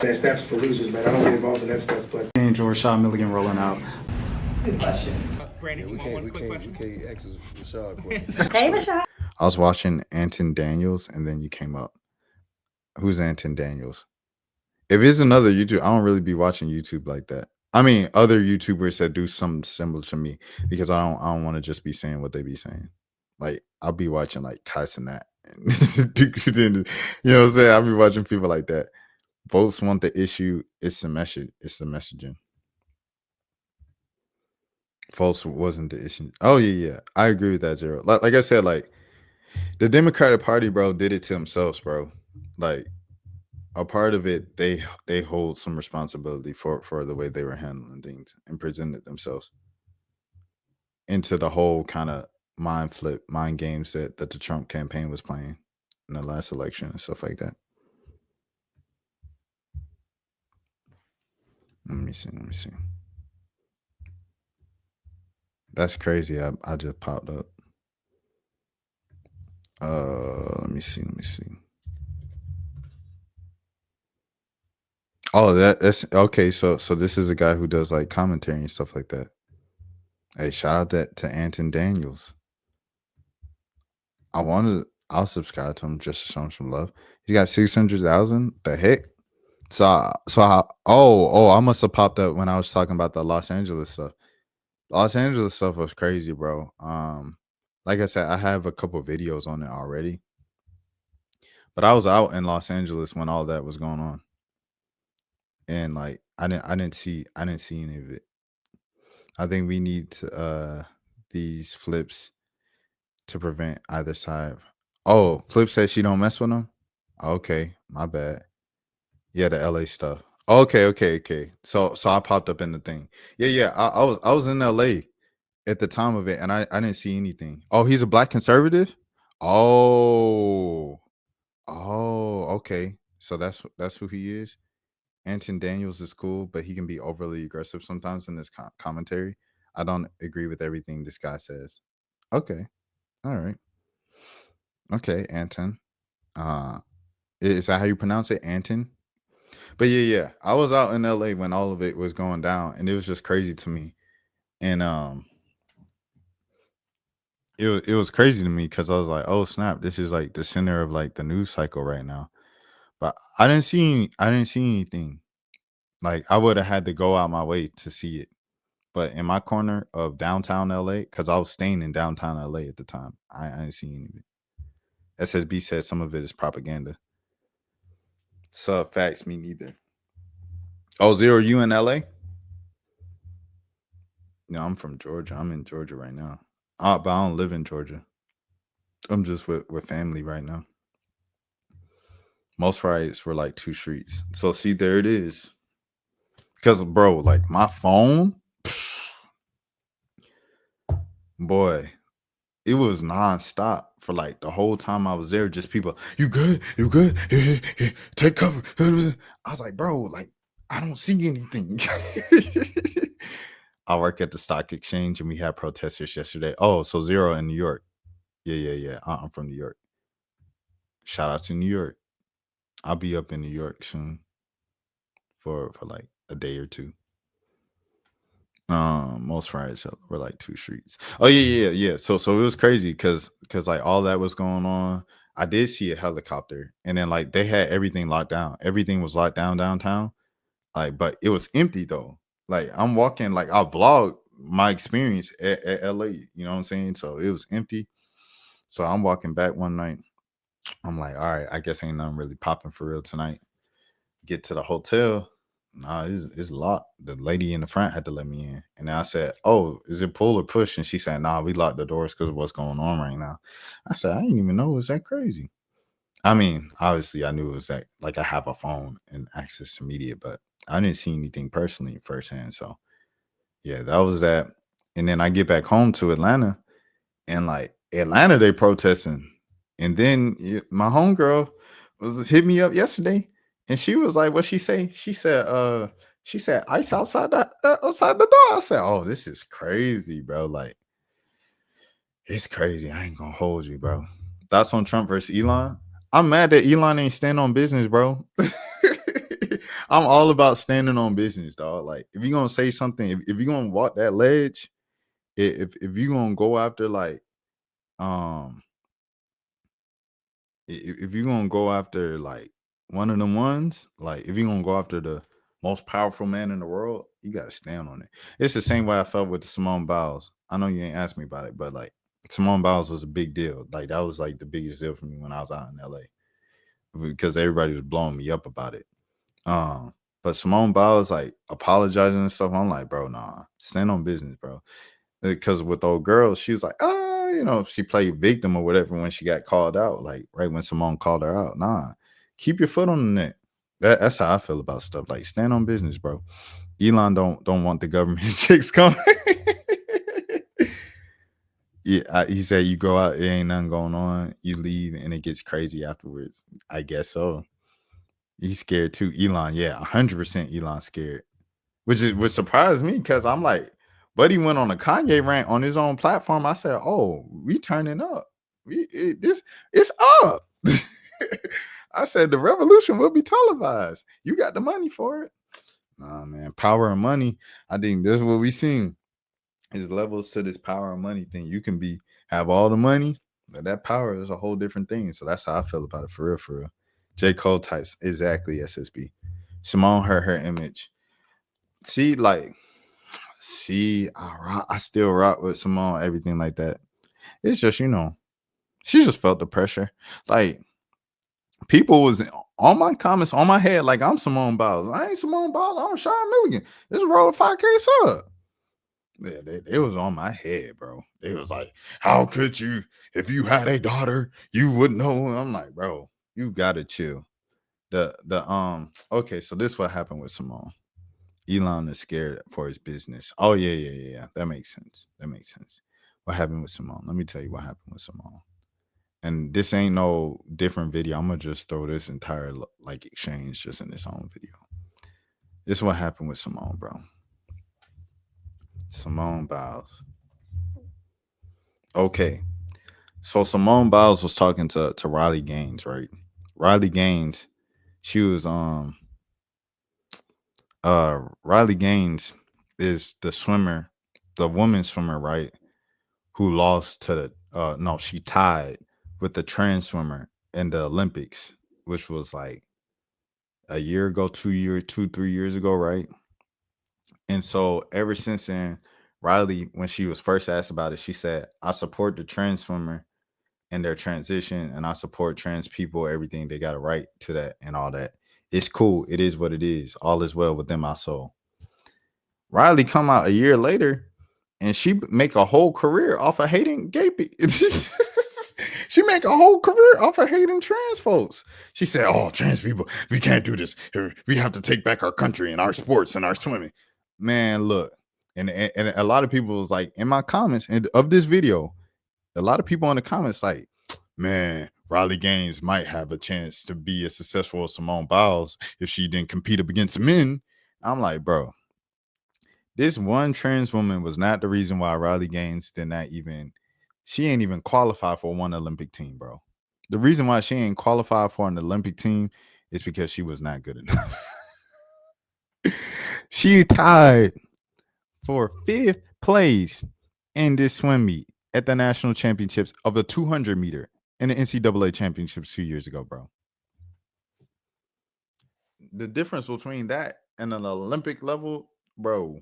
Snaps for losers, man. I don't get involved in that stuff, but Angel Rashad Milligan rolling out. That's a good question. Brandon, We you want one can't, we quick can't, we question? can't ask Rashad questions. Hey, Rashad. I was watching Anton Daniels, and then you came up. Who's Anton Daniels? If it's another YouTube, I don't really be watching YouTube like that. I mean, other YouTubers that do something similar to me, because I don't want to just be saying what they be saying. Like I'll be watching like Tyson that, you know what I'm saying? I'll be watching people like that. Votes want the issue. It's the message. It's the messaging. Votes wasn't the issue. Oh yeah. I agree with that, Zero. Like I said, like the Democratic Party, bro, did it to themselves, bro. Like a part of it, they hold some responsibility for the way they were handling things and presented themselves into the whole kind of mind games that the Trump campaign was playing in the last election and stuff like that. Let me see. That's crazy. I just popped up. Let me see. Oh, that's okay. So this is a guy who does like commentary and stuff like that. Hey, shout out to Anton Daniels. I'll subscribe to him just to show him some love. He got 600,000. The heck? I must have popped up when I was talking about the Los Angeles stuff. Los Angeles stuff was crazy, bro. Like I said, I have a couple videos on it already. But I was out in Los Angeles when all that was going on. And like I didn't see any of it. I think we need these flips to prevent either side. Oh, Flip said she don't mess with them. Okay, my bad. Yeah, the LA stuff. Okay. So I popped up in the thing. Yeah. I was in LA at the time of it, and I didn't see anything. Oh, he's a black conservative. Oh, okay. So that's who he is. Anton Daniels is cool, but he can be overly aggressive sometimes in his commentary. I don't agree with everything this guy says. Okay, all right. Okay, Anton. Is that how you pronounce it, Anton? But yeah. I was out in LA when all of it was going down, and it was just crazy to me. And it was crazy to me because I was like, oh snap, this is like the center of like the news cycle right now. But I didn't see anything. Like I would have had to go out my way to see it. But in my corner of downtown LA, because I was staying in downtown LA at the time, I didn't see any of it. SSB said some of it is propaganda. Sub facts, me neither. Oh, Zero, you in LA? No, I'm from Georgia. I'm in Georgia right now. But I don't live in Georgia. I'm just with family right now. Most Fridays were like 2 streets. So see, there it is. Because bro, like my phone, boy, it was nonstop for like the whole time I was there. Just people, you good? Take cover. I was like, bro, like I don't see anything. I work at the stock exchange, and we had protesters yesterday. Oh, so Zero in New York. Yeah. I'm from New York. Shout out to New York. I'll be up in New York soon for like a day or two. Most Fridays were like 2 streets. Oh yeah. So it was crazy because like all that was going on. I did see a helicopter, and then like they had everything locked down. Everything was locked down downtown. Like, but it was empty though. Like I'm walking, like I vlog my experience at LA. You know what I'm saying? So it was empty. So I'm walking back one night. I'm like, all right, I guess ain't nothing really popping for real tonight. Get to the hotel. Nah, it's locked. The lady in the front had to let me in. And then I said, oh, is it pull or push? And she said, nah, we locked the doors because of what's going on right now. I said, I didn't even know it was that crazy. I mean, obviously I knew it was that, like I have a phone and access to media, but I didn't see anything personally firsthand. So yeah, that was that. And then I get back home to Atlanta, and like Atlanta, they protesting. And then my homegirl was hit me up yesterday, and she was like, what she say? She said ice outside the door. I said, oh, this is crazy, bro. Like, it's crazy. I ain't gonna hold you, bro. Thoughts on Trump versus Elon? I'm mad that Elon ain't stand on business, bro. I'm all about standing on business, dog. Like if you're gonna say something, if you're gonna walk that ledge, if you're gonna go after like um if you're gonna go after like one of them ones, like if you're gonna go after the most powerful man in the world, you gotta stand on it. It's the same way I felt with the Simone Biles. I know you ain't asked me about it, but like Simone Biles was a big deal. Like that was like the biggest deal for me when I was out in LA because everybody was blowing me up about it. But Simone Biles like apologizing and stuff. I'm like, bro, nah, stand on business, bro. Because with old girl, she was like, she played victim or whatever when she got called out, like right when Simone called her out. Nah, keep your foot on the neck. That's how I feel about stuff. Like stand on business, bro. Elon don't want the government chicks coming. Yeah, he said you go out, it ain't nothing going on. You leave, and it gets crazy afterwards. I guess so. He's scared too. Elon, yeah, 100% Elon scared. Which surprised me because I'm like, Buddy went on a Kanye rant on his own platform. I said, "Oh, we turning up. It's up." I said the revolution will be televised. You got the money for it. Nah, man, power and money. I think this is what we seen. Is levels to this power and money thing. You can have all the money, but that power is a whole different thing. So that's how I feel about it for real, for real. J. Cole types exactly SSB. Simone hurt her image. See, I still rock with Simone, everything like that. It's just, she just felt the pressure. Like, people was on my comments, on my head, like I'm Simone Biles. I ain't Simone Biles, I'm Rashad Milligan. This roll 5K sub. Yeah, they was on my head, bro. They was like, how could you, if you had a daughter, you would know. I'm like, bro, you gotta chill. Okay, so this what happened with Simone. Elon is scared for his business. Oh, yeah. That makes sense. What happened with Simone? Let me tell you what happened with Simone. And this ain't no different video. I'm gonna just throw this entire like exchange just in its own video. This is what happened with Simone, bro. Simone Biles. Okay. So Simone Biles was talking to Riley Gaines, right? Riley Gaines, she was Riley Gaines is the swimmer, the woman swimmer, right? Who lost to she tied with the trans swimmer in the Olympics, which was like a year ago, 3 years ago, right? And so ever since then, Riley, when she was first asked about it, she said, I support the trans swimmer and their transition, and I support trans people, everything. They got a right to that and all that. It's cool. It is what it is. All is well within my soul. Riley come out a year later and she make a whole career off of hating gay people. She make a whole career off of hating trans folks. She said, oh, trans people, we can't do this. We have to take back our country and our sports and our swimming. Man, look. And a lot of people was like, in my comments of this video, a lot of people in the comments like, man, Riley Gaines might have a chance to be as successful as Simone Biles if she didn't compete up against men. I'm like, bro, this one trans woman was not the reason why Riley Gaines she ain't even qualified for one Olympic team, bro. The reason why she ain't qualified for an Olympic team is because she was not good enough. She tied for 5th place in this swim meet at the national championships of the 200 meter in the NCAA championships 2 years ago, bro. The difference between that and an Olympic level, bro,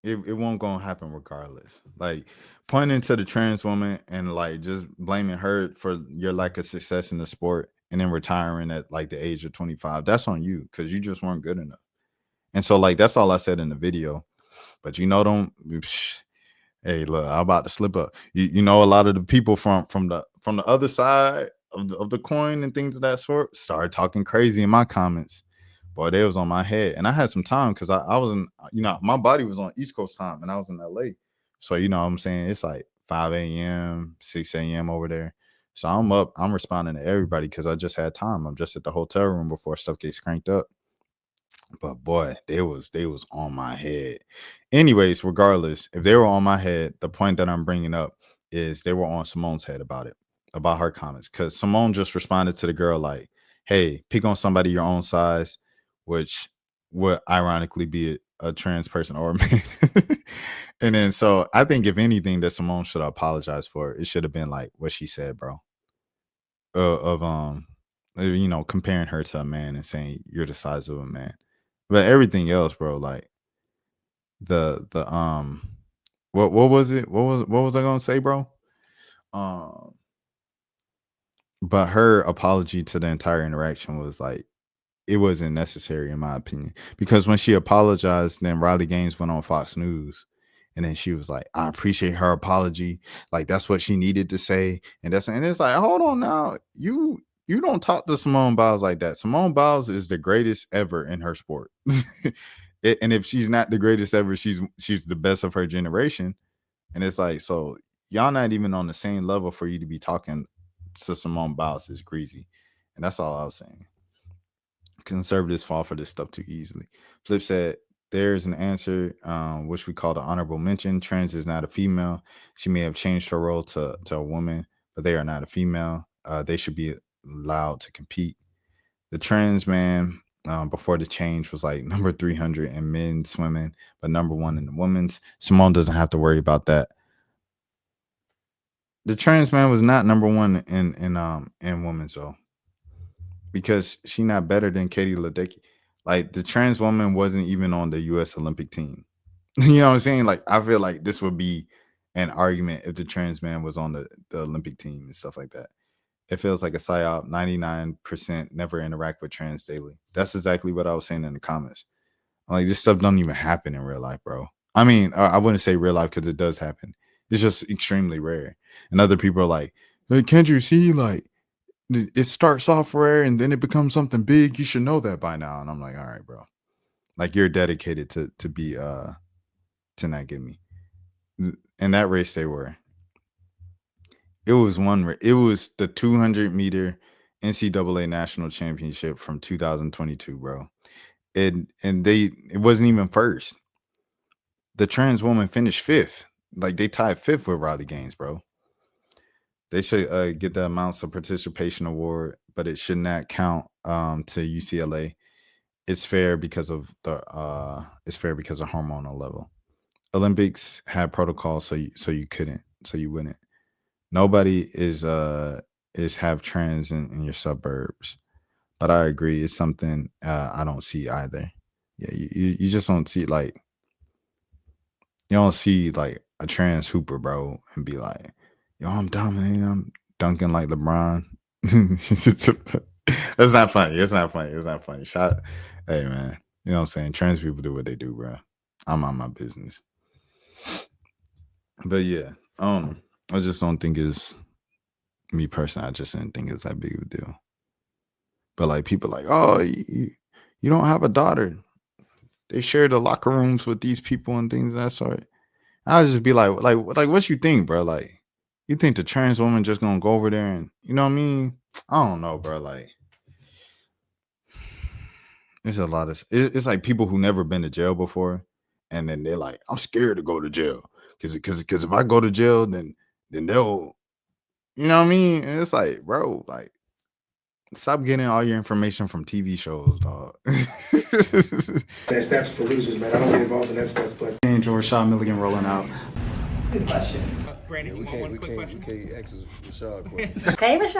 it won't gonna happen regardless. Like pointing to the trans woman and like just blaming her for your lack of success in the sport and then retiring at like the age of 25, that's on you because you just weren't good enough. And so like that's all I said in the video. But don't hey, look, I'm about to slip up. A lot of the people from the other side of the coin and things of that sort started talking crazy in my comments. Boy, they was on my head. And I had some time because I was in, my body was on East Coast time and I was in LA. So, what I'm saying? It's like 5 a.m., 6 a.m. over there. So I'm up, I'm responding to everybody because I just had time. I'm just at the hotel room before stuff gets cranked up. But boy, they was on my head. Anyways, regardless, if they were on my head, the point that I'm bringing up is they were on Simone's head about it, about her comments. Because Simone just responded to the girl like, hey, pick on somebody your own size, which would ironically be a trans person or a man. And then so I think if anything that Simone should apologize for, it should have been like what she said, bro. Of comparing her to a man and saying you're the size of a man. But everything else, bro, like the what was it? What was I gonna say, bro? Um but her apology to the entire interaction was like it wasn't necessary in my opinion. Because when she apologized, then Riley Gaines went on Fox News and then she was like, I appreciate her apology. Like that's what she needed to say. And it's like, hold on now. You don't talk to Simone Biles like that. Simone Biles is the greatest ever in her sport. And if she's not the greatest ever, she's the best of her generation. And it's like, so y'all not even on the same level for you to be talking to Simone Biles is greasy. And that's all I was saying. Conservatives fall for this stuff too easily. Flip said, there's an answer, which we call the honorable mention. Trans is not a female. She may have changed her role to a woman, but they are not a female. They should be allowed to compete. The trans man before the change was like number 300 in men's swimming, but number 1 in the women's. Simone doesn't have to worry about that. The trans man was not number 1 in women's though, because she not better than Katie Ledecky. Like the trans woman wasn't even on the U.S. Olympic team. You know what I'm saying? Like I feel like this would be an argument if the trans man was on the Olympic team and stuff like that. It feels like a psyop. 99% never interact with trans daily. That's exactly what I was saying in the comments. Like this stuff don't even happen in real life, bro. I mean, I wouldn't say real life because it does happen. It's just extremely rare. And other people are like, hey, can't you see? Like it starts off rare and then it becomes something big. You should know that by now. And I'm like, all right, bro. Like you're dedicated to be to not get me. In that race they were. It was the 200-meter NCAA national championship from 2022, bro. It wasn't even first. The trans woman finished 5th. Like they tied 5th with Riley Gaines, bro. They should get the amounts of participation award, but it should not count to UCLA. It's fair because of hormonal level. Olympics had protocols, so you wouldn't. Nobody is have trans in your suburbs, but I agree it's something I don't see either. Yeah, you just don't see like you don't see like a trans hooper, bro, and be like, yo, I'm dominating, I'm dunking like LeBron. It's not funny. It's not funny. Hey man, you know what I'm saying? Trans people do what they do, bro. I'm on my business. But yeah, I just don't think it's me personally. I just didn't think it's that big of a deal. But like people like, oh, you don't have a daughter. They share the locker rooms with these people and things of that sort. I'll just be like, what you think, bro? Like, you think the trans woman just gonna go over there and you know what I mean? I don't know, bro. Like, it's a lot of it's like people who never been to jail before, and then they're like, I'm scared to go to jail because if I go to jail, then they'll, you know what I mean? And it's like, bro, like, stop getting all your information from TV shows, dog. That's for losers, man. I don't get involved in that stuff, but. Change or Rashad Milligan rolling out. That's a good question. We can't ask Rashad a question. Hey, Rashad.